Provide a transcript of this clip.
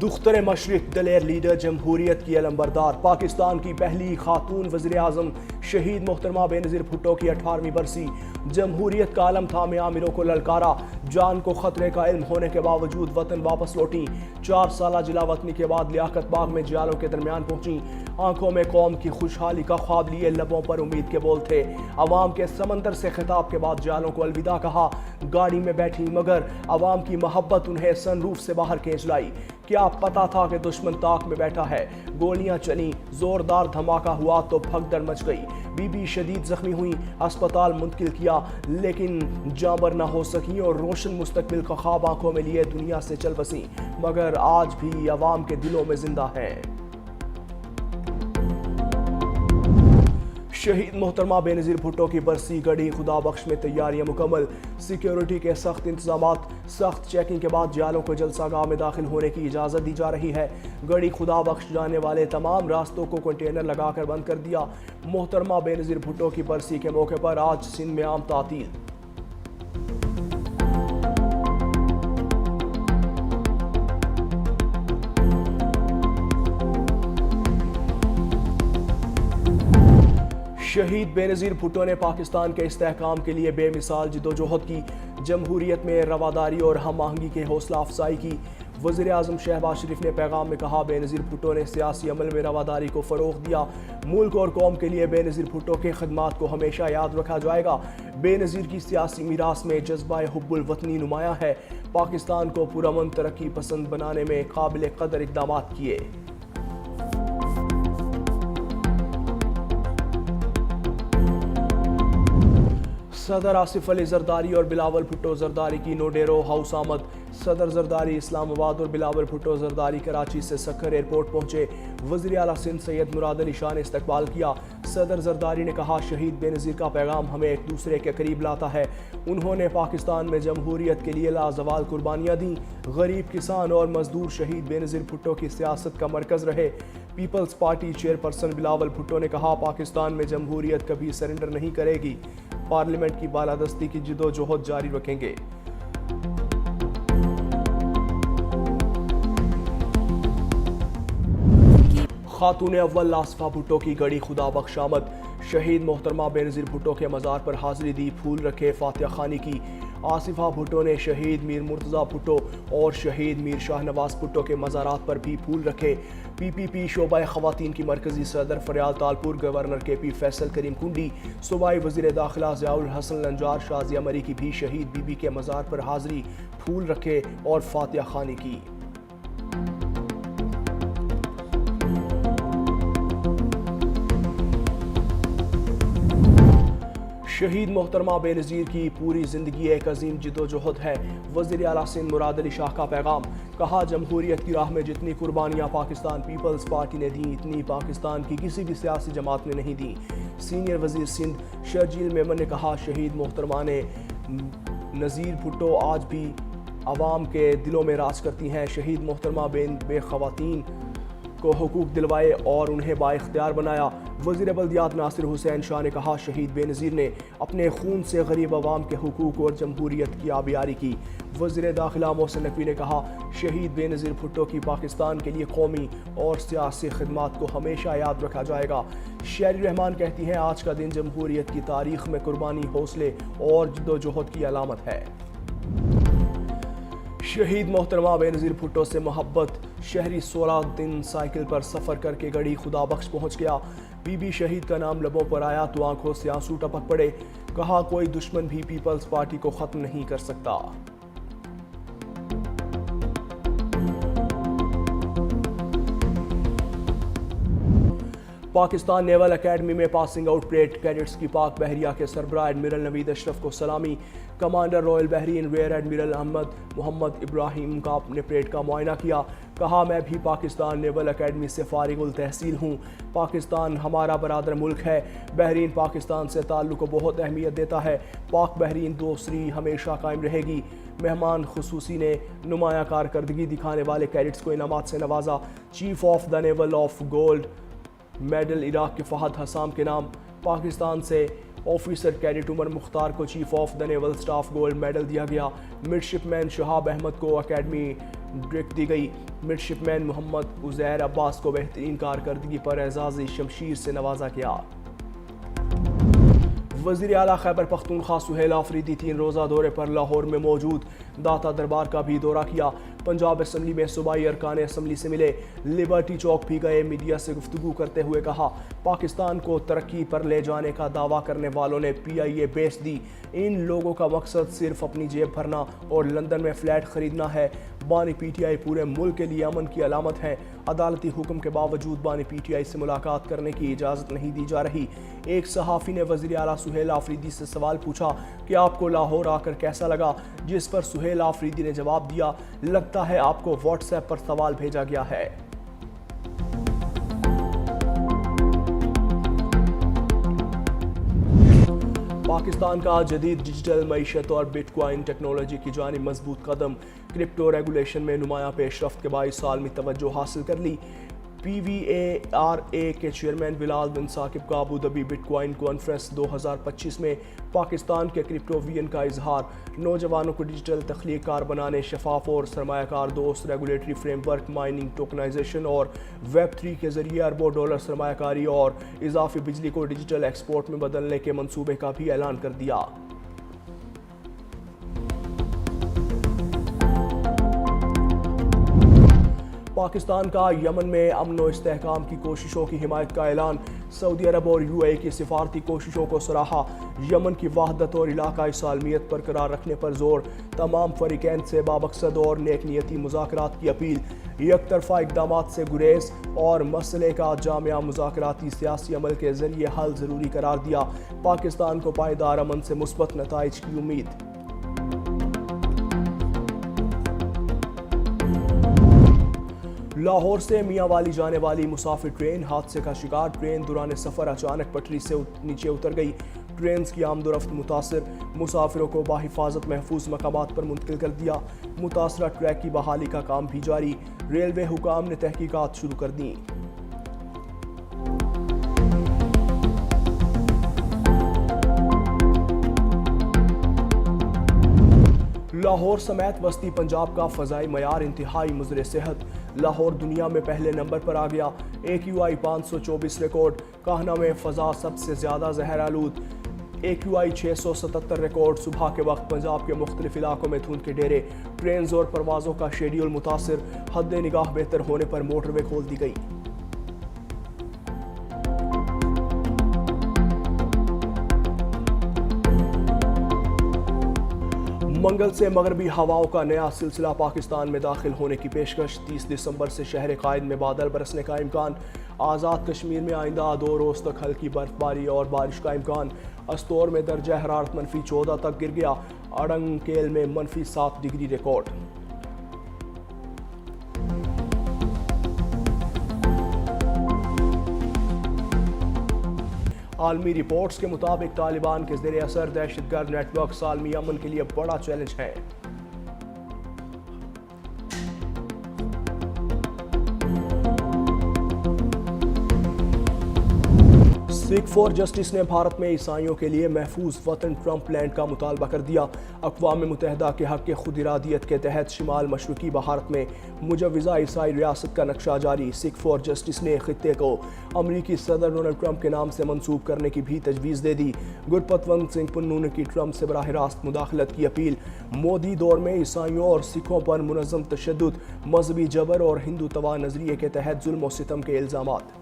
دختر مشرق دلیر لیڈر جمہوریت کی علمبردار پاکستان کی پہلی خاتون وزیر اعظم شہید محترمہ بے نظیر بھٹو کی 18ویں برسی جمہوریت کا علم تھامے عامروں کو للکارا جان کو خطرے کا علم ہونے کے باوجود وطن واپس لوٹیں 4 سالہ جلا وطنی کے بعد لیاقت باغ میں جیالوں کے درمیان پہنچیں آنکھوں میں قوم کی خوشحالی کا خواب لیے لبوں پر امید کے بول تھے عوام کے سمندر سے خطاب کے بعد جیالوں کو الوداع کہا گاڑی میں بیٹھی مگر عوام کی محبت انہیں سن روف سے باہر کھینچ لائی کیا پتا تھا کہ دشمن طاق میں بیٹھا ہے گولیاں چلیں زوردار دھماکہ ہوا تو بھگدڑ مچ گئی بی بی شدید زخمی ہوئی ہسپتال منتقل کیا لیکن جانبر نہ ہو سکیں اور روشن مستقبل کا خواب آنکھوں میں لیے دنیا سے چل بسیں مگر آج بھی عوام کے دلوں میں زندہ ہیں شہید محترمہ بے نظیر بھٹو کی برسی گڑھی خدا بخش میں تیاریاں مکمل سیکیورٹی کے سخت انتظامات سخت چیکنگ کے بعد جیالوں کو جلسہ گاہ میں داخل ہونے کی اجازت دی جا رہی ہے گڑھی خدا بخش جانے والے تمام راستوں کو کنٹینر لگا کر بند کر دیا محترمہ بے نظیر بھٹو کی برسی کے موقع پر آج سندھ میں عام تعطیل شہید بے نظیر بھٹو نے پاکستان کے استحکام کے لیے بے مثال جدوجہد کی جمہوریت میں رواداری اور ہم آہنگی کے حوصلہ افزائی کی وزیر اعظم شہباز شریف نے پیغام میں کہا بے نظیر بھٹو نے سیاسی عمل میں رواداری کو فروغ دیا ملک اور قوم کے لیے بے نظیر بھٹو کے خدمات کو ہمیشہ یاد رکھا جائے گا بے نظیر کی سیاسی میراث میں جذبہ حب الوطنی نمایاں ہے پاکستان کو پرامن ترقی پسند بنانے میں قابل قدر اقدامات کیے صدر آصف علی زرداری اور بلاول بھٹو زرداری کی نوڈیرو ہاؤس آمد صدر زرداری اسلام آباد اور بلاول بھٹو زرداری کراچی سے سکھر ایئرپورٹ پہنچے وزیر اعلیٰ سندھ سید مراد علی شاہ نے استقبال کیا صدر زرداری نے کہا شہید بے نظیر کا پیغام ہمیں ایک دوسرے کے قریب لاتا ہے انہوں نے پاکستان میں جمہوریت کے لیے لازوال قربانیاں دیں غریب کسان اور مزدور شہید بے نظیر بھٹو کی سیاست کا مرکز رہے Peoples Party chairperson Bilawal Bhutto نے کہا پاکستان میں جمہوریت کبھی سرنڈر نہیں کرے گی پارلیمنٹ کی بالادستی کی جدوجہد جاری رکھیں گے خاتون اول آصفہ بھٹو کی گڑھی خدا بخش آمد شہید محترمہ بے نظیر بھٹو کے مزار پر حاضری دی پھول رکھے فاتحہ خوانی کی آصفہ بھٹو نے شہید میر مرتضی بھٹو اور شہید میر شاہ نواز بھٹو کے مزارات پر بھی پھول رکھے پی پی پی شعبہ خواتین کی مرکزی صدر فریال تالپور گورنر کے پی فیصل کریم کنڈی صوبائی وزیر داخلہ ضیاء الحسن لنجار شازیہ مری کی بھی شہید بی بی کے مزار پر حاضری پھول رکھے اور فاتحہ خوانی کی شہید محترمہ بے نظیر کی پوری زندگی ایک عظیم جدوجہد ہے وزیر اعلیٰ سندھ مراد علی شاہ کا پیغام کہا جمہوریت کی راہ میں جتنی قربانیاں پاکستان پیپلز پارٹی نے دیں اتنی پاکستان کی کسی بھی سیاسی جماعت نے نہیں دیں سینئر وزیر سندھ شرجیل میمن نے کہا شہید محترمہ نے نظیر بھٹو آج بھی عوام کے دلوں میں راج کرتی ہیں شہید محترمہ بے خواتین کو حقوق دلوائے اور انہیں بااختیار بنایا وزیر بلدیات ناصر حسین شاہ نے کہا شہید بے نظیر نے اپنے خون سے غریب عوام کے حقوق اور جمہوریت کی آبیاری کی وزیر داخلہ محسن نقوی نے کہا شہید بے نظیر بھٹو کی پاکستان کے لیے قومی اور سیاسی خدمات کو ہمیشہ یاد رکھا جائے گا شیری رحمان کہتی ہیں آج کا دن جمہوریت کی تاریخ میں قربانی حوصلے اور جدوجہد کی علامت ہے شہید محترمہ بے نظیر بھٹو سے محبت شہری 16 دن سائیکل پر سفر کر کے گڑھی خدا بخش پہنچ گیا بی بی شہید کا نام لبوں پر آیا تو آنکھوں سے آنسو ٹپک پڑے کہا کوئی دشمن بھی پیپلز پارٹی کو ختم نہیں کر سکتا پاکستان نیول اکیڈمی میں پاسنگ آؤٹ پریڈ کیڈٹس کی پاک بحریہ کے سربراہ ایڈمرل نوید اشرف کو سلامی commander royal Bahrain rear admiral Ahmed Mohammed Ibrahim نے پریڈ کا معائنہ کیا کہا میں بھی پاکستان نیول اکیڈمی سے فارغ التحصیل ہوں پاکستان ہمارا برادر ملک ہے بحرین پاکستان سے تعلق کو بہت اہمیت دیتا ہے پاک بحرین دوسری ہمیشہ قائم رہے گی مہمان خصوصی نے نمایاں کارکردگی دکھانے والے کیڈٹس کو انعامات سے نوازا chief of the naval of gold medal Iraq کے فہد حسام کے نام پاکستان سے آفیسر کیڈٹ عمر مختار کو chief of the naval staff gold medal دیا گیا مڈشپ مین شہاب احمد کو اکیڈمی ڈرک دی گئی۔ مڈشپمین محمد عزیر عباس کو بہترین کارکردگی پر اعزازی شمشیر سے نوازا گیا۔ وزیر اعلیٰ خیبر پختونخوا سہیل آفریدی 3 روزہ دورے پر لاہور میں موجود، داتا دربار کا بھی دورہ کیا۔ پنجاب اسمبلی میں صوبائی ارکان اسمبلی سے ملے، لبرٹی چوک بھی گئے۔ میڈیا سے گفتگو کرتے ہوئے کہا، پاکستان کو ترقی پر لے جانے کا دعویٰ کرنے والوں نے PIA بیچ دی۔ ان لوگوں کا مقصد صرف اپنی جیب بھرنا اور لندن میں فلیٹ خریدنا ہے۔ بانی PTI پورے ملک کے لیے امن کی علامت ہے۔ عدالتی حکم کے باوجود بانی PTI سے ملاقات کرنے کی اجازت نہیں دی جا رہی۔ ایک صحافی نے وزیر اعلیٰ سہیل آفریدی سے سوال پوچھا کہ آپ کو لاہور آ کر کیسا لگا، جس پر سہیل آفریدی نے جواب دیا، لگتا ہے آپ کو واٹس ایپ پر سوال بھیجا گیا ہے۔ پاکستان کا جدید ڈیجیٹل معیشت اور بٹ کوائن ٹیکنالوجی کی جانب مضبوط قدم، کرپٹو ریگولیشن میں نمایاں پیش رفت کے باعث عالمی توجہ حاصل کر لی۔ PVARA کے چیئرمین بلال بن ثاقب کا ابوظہبی بٹ کوائن کانفرنس 2025 میں پاکستان کے کرپٹو وین کا اظہار، نوجوانوں کو ڈیجیٹل تخلیق کار بنانے، شفاف اور سرمایہ کار دوست regulatory frame work, mining, tokenisation اور Web3 کے ذریعے اربوں ڈالر سرمایہ کاری اور اضافی بجلی کو ڈیجیٹل ایکسپورٹ میں بدلنے کے منصوبے کا بھی اعلان کر دیا۔ پاکستان کا یمن میں امن و استحکام کی کوششوں کی حمایت کا اعلان، سعودی عرب اور UAE کی سفارتی کوششوں کو سراہا، یمن کی وحدت اور علاقائی سالمیت برقرار رکھنے پر زور، تمام فریقین سے بامقصد اور نیک نیتی مذاکرات کی اپیل، یک طرفہ اقدامات سے گریز اور مسئلے کا جامعہ مذاکراتی سیاسی عمل کے ذریعے حل ضروری قرار دیا، پاکستان کو پائیدار امن سے مثبت نتائج کی امید۔ لاہور سے میاں والی جانے والی مسافر ٹرین حادثے کا شکار، ٹرین دوران سفر اچانک پٹری سے نیچے اتر گئی، ٹرینز کی آمد و رفت متاثر، مسافروں کو بحفاظت محفوظ مقامات پر منتقل کر دیا، متاثرہ ٹریک کی بحالی کا کام بھی جاری، ریلوے حکام نے تحقیقات شروع کر دیں۔ لاہور سمیت وسطی پنجاب کا فضائی معیار انتہائی مضر صحت، لاہور دنیا میں پہلے نمبر پر آ گیا، AQI 524 ریکارڈ، کاہنہ میں فضا سب سے زیادہ زہر آلود، AQI 677 ریکارڈ، صبح کے وقت پنجاب کے مختلف علاقوں میں دھند کے ڈیرے، ٹرینز اور پروازوں کا شیڈیول متاثر، حد نگاہ بہتر ہونے پر موٹر وے کھول دی گئی۔ منگل سے مغربی ہواؤں کا نیا سلسلہ پاکستان میں داخل ہونے کی پیشکش، 30 دسمبر سے شہر قائد میں بادل برسنے کا امکان، آزاد کشمیر میں آئندہ 2 روز تک ہلکی برف باری اور بارش کا امکان، استور میں درجہ حرارت -14 تک گر گیا، اڑنگ کیل میں -7 ڈگری ریکارڈ۔ عالمی رپورٹس کے مطابق طالبان کے زیر اثر دہشت گرد نیٹ ورکس عالمی امن کے لیے بڑا چیلنج ہے۔ سکھ فار جسٹس نے بھارت میں عیسائیوں کے لیے محفوظ وطن ٹرمپ لینڈ کا مطالبہ کر دیا، اقوام متحدہ کے حق خود ارادیت کے تحت شمال مشرقی بھارت میں مجوزہ عیسائی ریاست کا نقشہ جاری، سکھ فار جسٹس نے خطے کو امریکی صدر ڈونلڈ ٹرمپ کے نام سے منسوب کرنے کی بھی تجویز دے دی، گرپتونت سنگھ پنو نے کی ٹرمپ سے براہ راست مداخلت کی اپیل، مودی دور میں عیسائیوں اور سکھوں پر منظم تشدد، مذہبی جبر اور ہندوتوا نظریے کے تحت ظلم و ستم کے الزامات۔